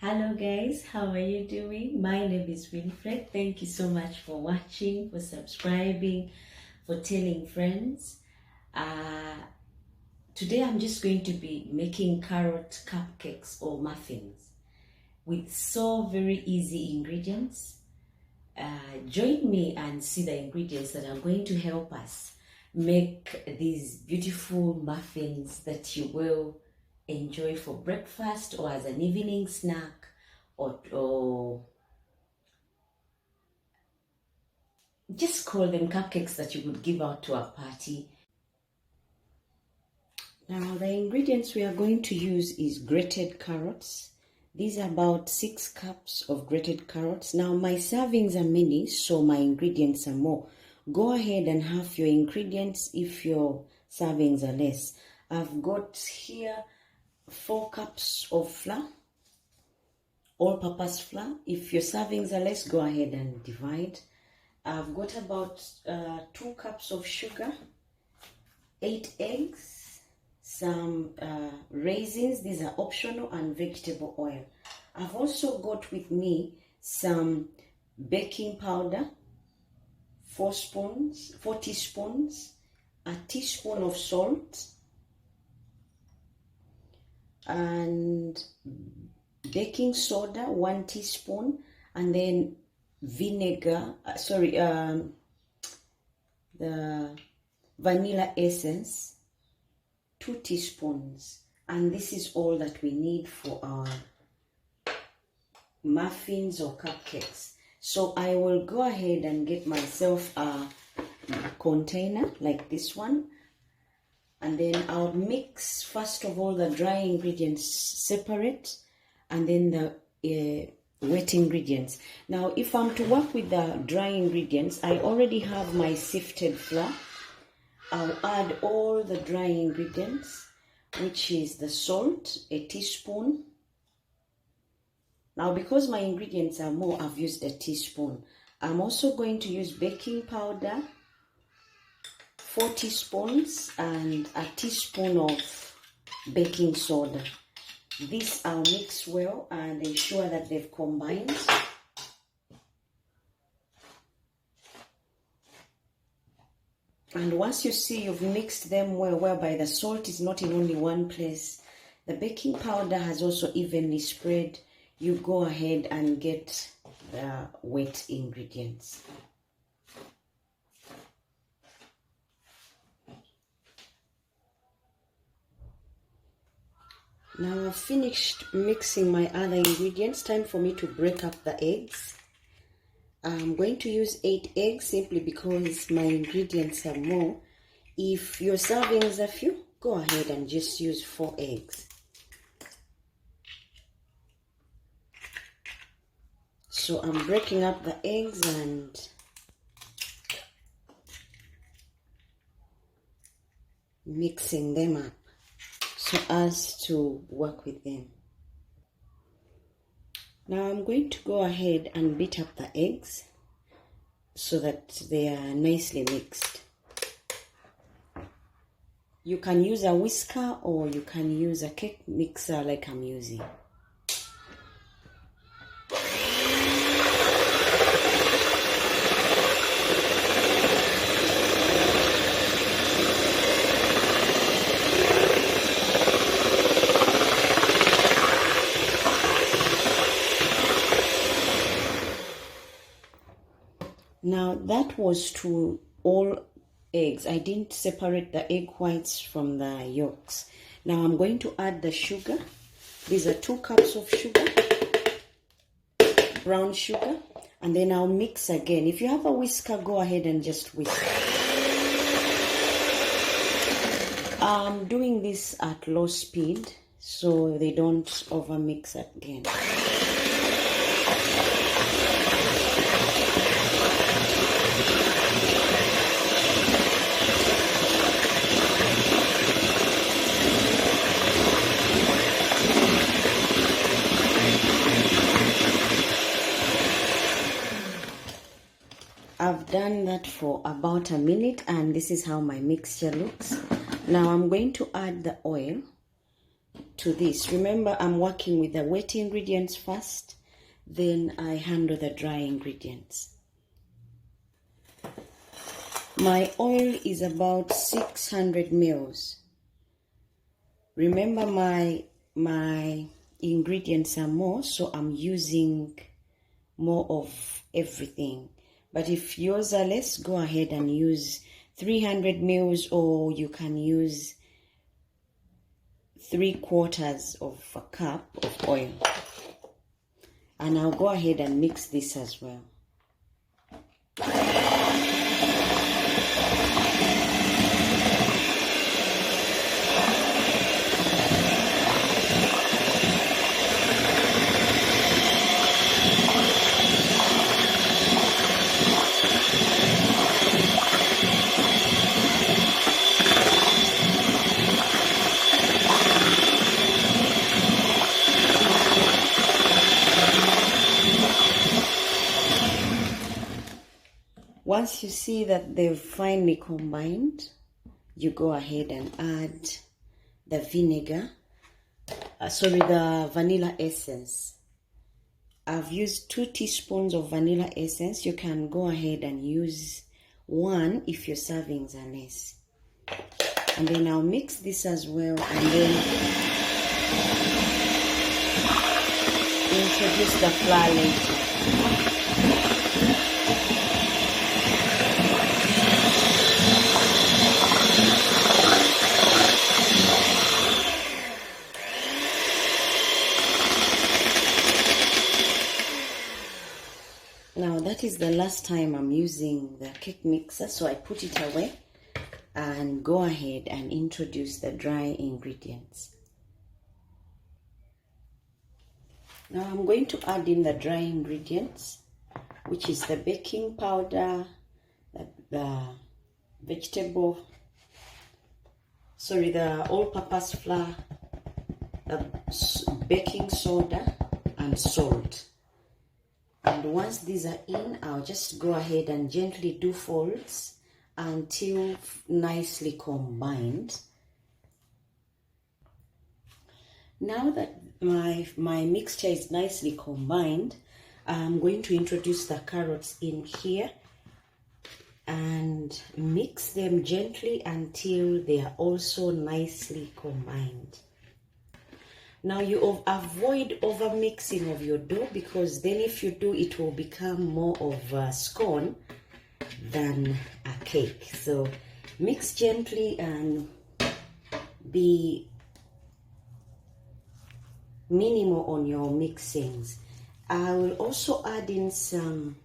Hello guys, how are you doing? My name is Winfred. Thank you so much for watching, for subscribing, for telling friends. Today I'm just going to be making carrot cupcakes or muffins with so very easy ingredients. Join me and see the ingredients that are going to help us make these beautiful muffins that you will enjoy for breakfast or as an evening snack or just call them cupcakes that you would give out to a party. Now the ingredients we are going to use is grated carrots. These are about 6 cups of grated carrots. Now my servings are many, so my ingredients are more. Go ahead and have your ingredients if your servings are less. I've got here 4 cups of flour, all-purpose flour. If your servings are less, go ahead and divide. I've got about 2 cups of sugar, 8 eggs, some raisins, these are optional, and vegetable oil. I've also got with me some baking powder, 4 teaspoons, a teaspoon of salt, and baking soda, 1 teaspoon, and then vinegar, the vanilla essence, 2 teaspoons. And this is all that we need for our muffins or cupcakes. So I will go ahead and get myself a container like this one, and then I'll mix first of all the dry ingredients separate and then the wet ingredients. Now if I'm to work with the dry ingredients, I already have my sifted flour. I'll add all the dry ingredients, which is the salt, a teaspoon. Now because my ingredients are more, I've used a teaspoon. I'm also going to use baking powder, 4 teaspoons, and a teaspoon of baking soda. This I'll mix well and ensure that they've combined. And once you see you've mixed them well, whereby the salt is not in only one place, the baking powder has also evenly spread, you go ahead and get the wet ingredients. Now I've finished mixing my other ingredients. Time for me to break up the eggs. I'm going to use 8 eggs simply because my ingredients are more. If your servings are few, go ahead and just use 4 eggs. So I'm breaking up the eggs and mixing them up so as to work with them. Now I'm going to go ahead and beat up the eggs so that they are nicely mixed. You can use a whisker or you can use a cake mixer like I'm using. Now that was to all eggs. I didn't separate the egg whites from the yolks. Now I'm going to add the sugar. These are 2 cups of sugar, brown sugar, and then I'll mix again. If you have a whisker, go ahead and just whisk. I'm doing this at low speed so they don't overmix again. I've done that for about a minute and this is how my mixture looks. Now I'm going to add the oil. to this. Remember, I'm working with the wet ingredients first, then I handle the dry ingredients. My oil is about 600 mils. Remember, my ingredients are more, so I'm using more of everything. But if yours are less, go ahead and use 300 mils, or you can use 3/4 of a cup of oil. And I'll go ahead and mix this as well. Once you see that they've finely combined, you go ahead and add the vinegar, the vanilla essence. I've used 2 teaspoons of vanilla essence. You can go ahead and use 1 if your servings are less. And then I'll mix this as well, and then introduce the flour later. Now that is the last time I'm using the cake mixer, so I put it away and go ahead and introduce the dry ingredients. Now I'm going to add in the dry ingredients, which is the baking powder, the all-purpose flour, the baking soda, and salt. And once these are in, I'll just go ahead and gently do folds until nicely combined. Now that my mixture is nicely combined, I'm going to introduce the carrots in here and mix them gently until they are also nicely combined. Now you avoid over mixing of your dough, because then if you do, it will become more of a scone than a cake. So mix gently and be minimal on your mixings. I will also add in some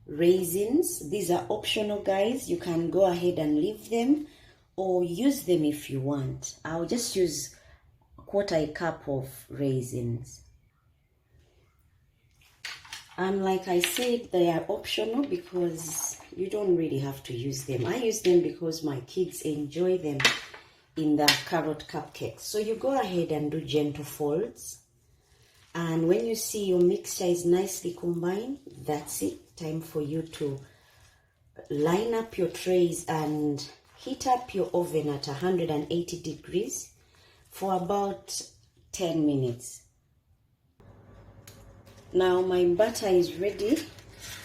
raisins. These are optional, guys. You can go ahead and leave them or use them if you want. I'll just use 1/4 cup of raisins. And like I said, they are optional because you don't really have to use them. I use them because my kids enjoy them in the carrot cupcakes. So you go ahead and do gentle folds. And when you see your mixture is nicely combined, that's it. Time for you to line up your trays and heat up your oven at 180 degrees for about 10 minutes. Now my batter is ready.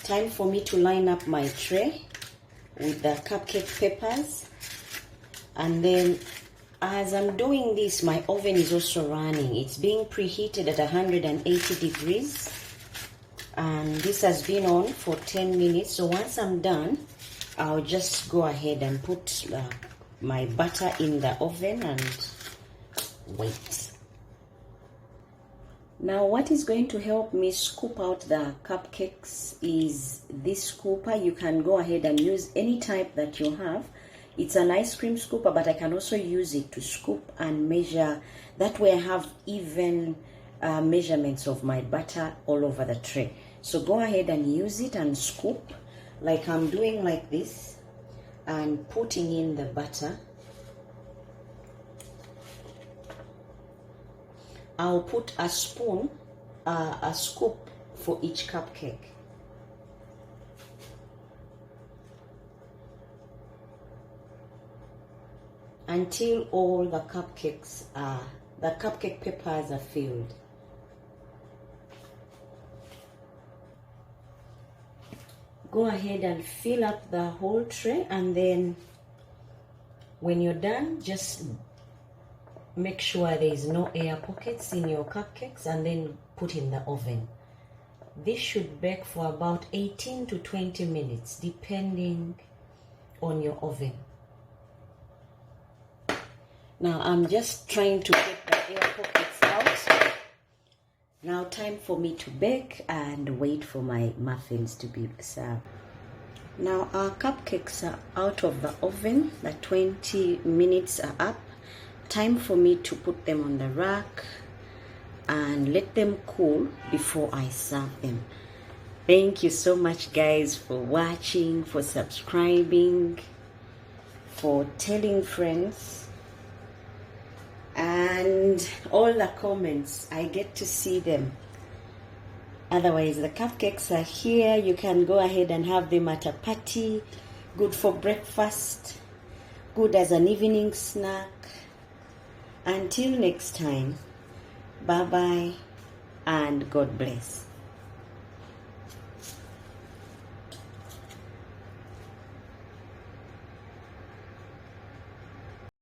Time for me to line up my tray with the cupcake peppers. And then as I'm doing this, my oven is also running. It's being preheated at 180 degrees. And this has been on for 10 minutes. So once I'm done, I'll just go ahead and put my butter in the oven and wait. Now what is going to help me scoop out the cupcakes is this scooper. You can go ahead and use any type that you have. It's an ice cream scooper, but I can also use it to scoop and measure. That way I have even measurements of my butter all over the tray. So go ahead and use it and scoop like I'm doing like this and putting in the butter. I'll put a spoon, a scoop for each cupcake. Until all the cupcakes are the cupcake papers are filled. Go ahead and fill up the whole tray, and then when you're done, just make sure there is no air pockets in your cupcakes, and then put in the oven. This should bake for about 18 to 20 minutes depending on your oven. Now I'm just trying to get the air pockets out. Now time for me to bake and wait for my muffins to be served. Now our cupcakes are out of the oven. The 20 minutes are up. Time for me to put them on the rack and let them cool before I serve them. Thank you so much guys for watching, for subscribing, for telling friends, and all the comments. I get to see them. Otherwise, the cupcakes are here. You can go ahead and have them at a party. Good for breakfast, good as an evening snack. Until next time, bye bye and God bless.